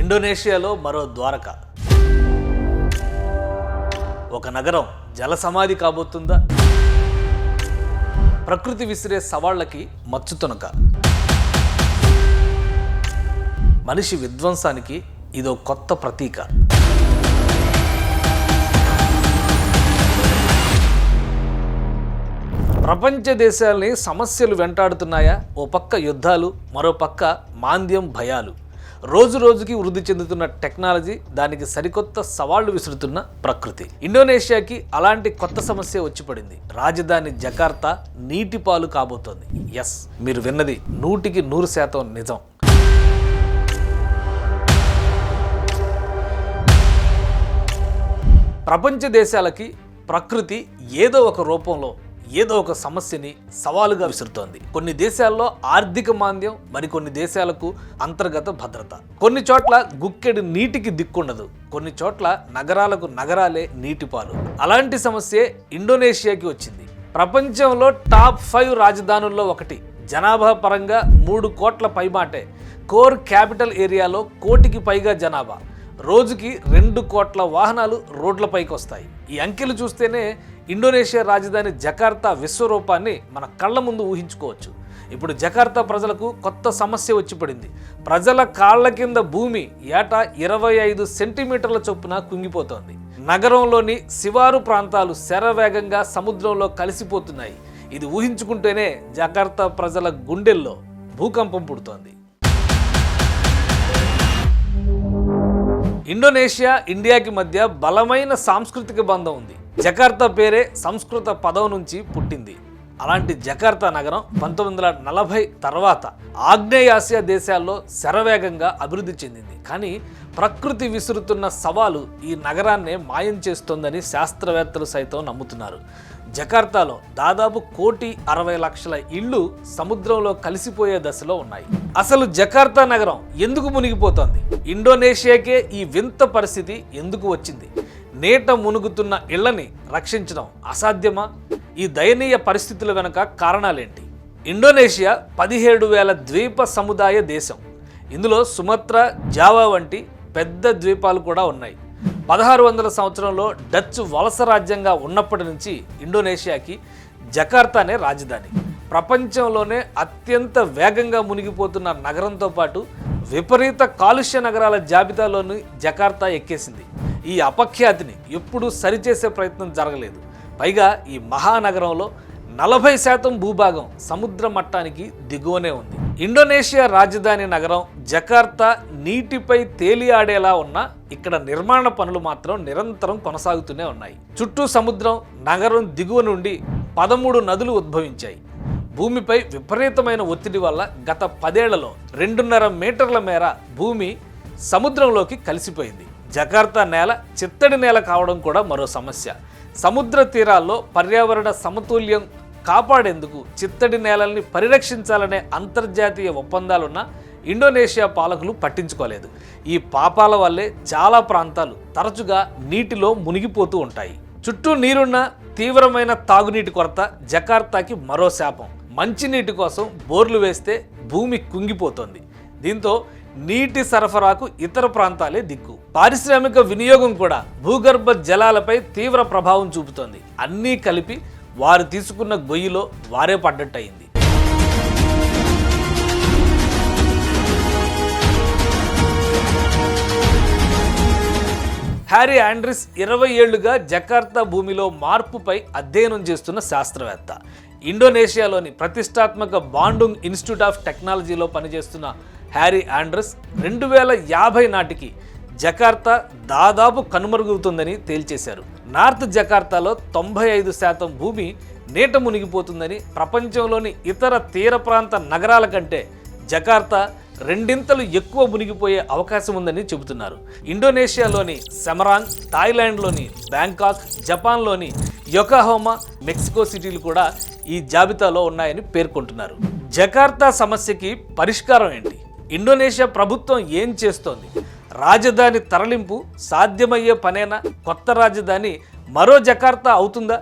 ఇండోనేషియాలో మరో ద్వారక. ఒక నగరం జల సమాధి కాబోతుందా? ప్రకృతి విసిరే సవాళ్లకి మచ్చుతునక. మనిషి విధ్వంసానికి ఇదో కొత్త ప్రతీక. ప్రపంచ దేశాలని సమస్యలు వెంటాడుతున్నాయా? ఓ పక్క యుద్ధాలు, మరో పక్క మాంద్యం, భయాలు. రోజు రోజుకి వృద్ధి చెందుతున్న టెక్నాలజీ, దానికి సరికొత్త సవాళ్లు విసురుతున్న ప్రకృతి. ఇండోనేషియాకి అలాంటి కొత్త సమస్య వచ్చి పడింది. రాజధాని జకార్తా నీటి పాలు కాబోతోంది. ఎస్, మీరు విన్నది 100% నిజం. ప్రపంచ దేశాలకి ప్రకృతి ఏదో ఒక రూపంలో ఏదో ఒక సమస్యని సవాలుగా విసురుతోంది. కొన్ని దేశాల్లో ఆర్థిక మాంద్యం, మరికొన్ని దేశాలకు అంతర్గత భద్రత. కొన్ని చోట్ల గుక్కెడు నీటికి దిక్కుండదు, కొన్ని చోట్ల నగరాలకు నగరాలే నీటిపాలు. అలాంటి సమస్యే ఇండోనేషియాకి వచ్చింది. ప్రపంచంలో టాప్ 5 రాజధానుల్లో ఒకటి. జనాభా పరంగా 3 కోట్ల పైమాటే. కోర్ క్యాపిటల్ ఏరియాలో 1 కోటికి పైగా జనాభా. రోజుకి 2 కోట్ల వాహనాలు రోడ్లపైకి వస్తాయి. ఈ అంకెలు చూస్తేనే ఇండోనేషియా రాజధాని జకార్తా విశ్వరూపాన్ని మన కళ్ళ ముందు ఊహించుకోవచ్చు. ఇప్పుడు జకార్తా ప్రజలకు కొత్త సమస్య వచ్చి పడింది. ప్రజల కాళ్ల కింద భూమి ఏటా 25 సెంటీమీటర్ల చొప్పున కుంగిపోతోంది. నగరంలోని శివారు ప్రాంతాలు శరవేగంగా సముద్రంలో కలిసిపోతున్నాయి. ఇది ఊహించుకుంటేనే జకార్తా ప్రజల గుండెల్లో భూకంపం పుడుతోంది. ఇండోనేషియా, ఇండియాకి మధ్య బలమైన సాంస్కృతిక బంధం ఉంది. జకార్తా పేరే సంస్కృత పదం నుంచి పుట్టింది. అలాంటి జకార్తా నగరం 1940 తర్వాత ఆగ్నేయాసియా దేశాల్లో శరవేగంగా అభివృద్ధి చెందింది. కానీ ప్రకృతి విసురుతున్న సవాలు ఈ నగరాన్నే మాయం చేస్తోందని శాస్త్రవేత్తలు సైతం నమ్ముతున్నారు. జకార్తాలో దాదాపు 1,60,00,000 ఇళ్ళు సముద్రంలో కలిసిపోయే దశలో ఉన్నాయి. అసలు జకార్తా నగరం ఎందుకు మునిగిపోతోంది? ఇండోనేషియాకే ఈ వింత పరిస్థితి ఎందుకు వచ్చింది? నీట మునుగుతున్న ఇళ్లని రక్షించడం అసాధ్యమా? ఈ దయనీయ పరిస్థితుల వెనుక కారణాలేంటి? ఇండోనేషియా 17,000 ద్వీప సముదాయ దేశం. ఇందులో సుమత్రా, జావా వంటి పెద్ద ద్వీపాలు కూడా ఉన్నాయి. 1600 సంవత్సరంలో డచ్ వలస రాజ్యంగా ఉన్నప్పటి నుంచి ఇండోనేషియాకి జకార్తానే రాజధాని. ప్రపంచంలోనే అత్యంత వేగంగా మునిగిపోతున్న నగరంతో పాటు విపరీత కాలుష్య నగరాల జాబితాలోని జకార్తా ఎక్కేసింది. ఈ అపఖ్యాతిని ఎప్పుడూ సరిచేసే ప్రయత్నం జరగలేదు. పైగా ఈ మహానగరంలో 40% భూభాగం సముద్ర మట్టానికి దిగువనే ఉంది. ఇండోనేషియా రాజధాని నగరం జకార్తా నీటిపై తేలియాడేలా ఉన్న ఇక్కడ నిర్మాణ పనులు మాత్రం నిరంతరం కొనసాగుతూనే ఉన్నాయి. చుట్టూ సముద్రం, నగరం దిగువ నుండి 13 నదులు ఉద్భవించాయి. భూమిపై విపరీతమైన ఒత్తిడి వల్ల గత 10 ఏళ్లలో 2.5 మీటర్ల మేర భూమి సముద్రంలోకి కలిసిపోయింది. జకార్తా నేల చిత్తడి నేల కావడం కూడా మరో సమస్య. సముద్ర తీరాల్లో పర్యావరణ సమతుల్యం కాపాడేందుకు చిత్తడి నేలల్ని పరిరక్షించాలనే అంతర్జాతీయ ఒప్పందాలున్న ఇండోనేషియా పాలకులు పట్టించుకోలేదు. ఈ పాపాల వల్లే చాలా ప్రాంతాలు తరచుగా నీటిలో మునిగిపోతూ ఉంటాయి. చుట్టూ నీరున్న తీవ్రమైన తాగునీటి కొరత జకార్తాకి మరో శాపం. మంచినీటి కోసం బోర్లు వేస్తే భూమి కుంగిపోతోంది. దీంతో నీటి సరఫరాకు ఇతర ప్రాంతాలే దిక్కు. పారిశ్రామిక వినియోగం కూడా భూగర్భ జలాలపై తీవ్ర ప్రభావం చూపుతోంది. అన్నీ కలిపి వారు తీసుకున్న గొయ్యిలో వారే పడ్డట్టయింది. హ్యారీ ఆండ్రిస్ 20 ఏళ్లుగా జకార్తా భూమిలో మార్పుపై అధ్యయనం చేస్తున్న శాస్త్రవేత్త. ఇండోనేషియాలోని ప్రతిష్టాత్మక బాండుంగ్ ఇన్స్టిట్యూట్ ఆఫ్ టెక్నాలజీలో పనిచేస్తున్న హ్యారీ ఆండ్రిస్ 2050 నాటికి జకార్తా దాదాపు కనుమరుగుతుందని తేల్చేశారు. నార్త్ జకార్తాలో 95% భూమి నీట మునిగిపోతుందని, ప్రపంచంలోని ఇతర తీర ప్రాంత నగరాల కంటే జకార్తా 2 ఎక్కువ మునిగిపోయే అవకాశం ఉందని చెబుతున్నారు. ఇండోనేషియాలోని సెమరాంగ్, థాయిలాండ్లోని బ్యాంకాక్, జపాన్లోని యొకోహామా, మెక్సికో సిటీలు కూడా ఈ జాబితాలో ఉన్నాయని పేర్కొంటున్నారు. జకార్తా సమస్యకి పరిష్కారం ఏంటి? ఇండోనేషియా ప్రభుత్వం ఏం చేస్తోంది? రాజధాని తరలింపు సాధ్యమయ్యే పనేనా? కొత్త రాజధాని మరో జకార్తా అవుతుందా?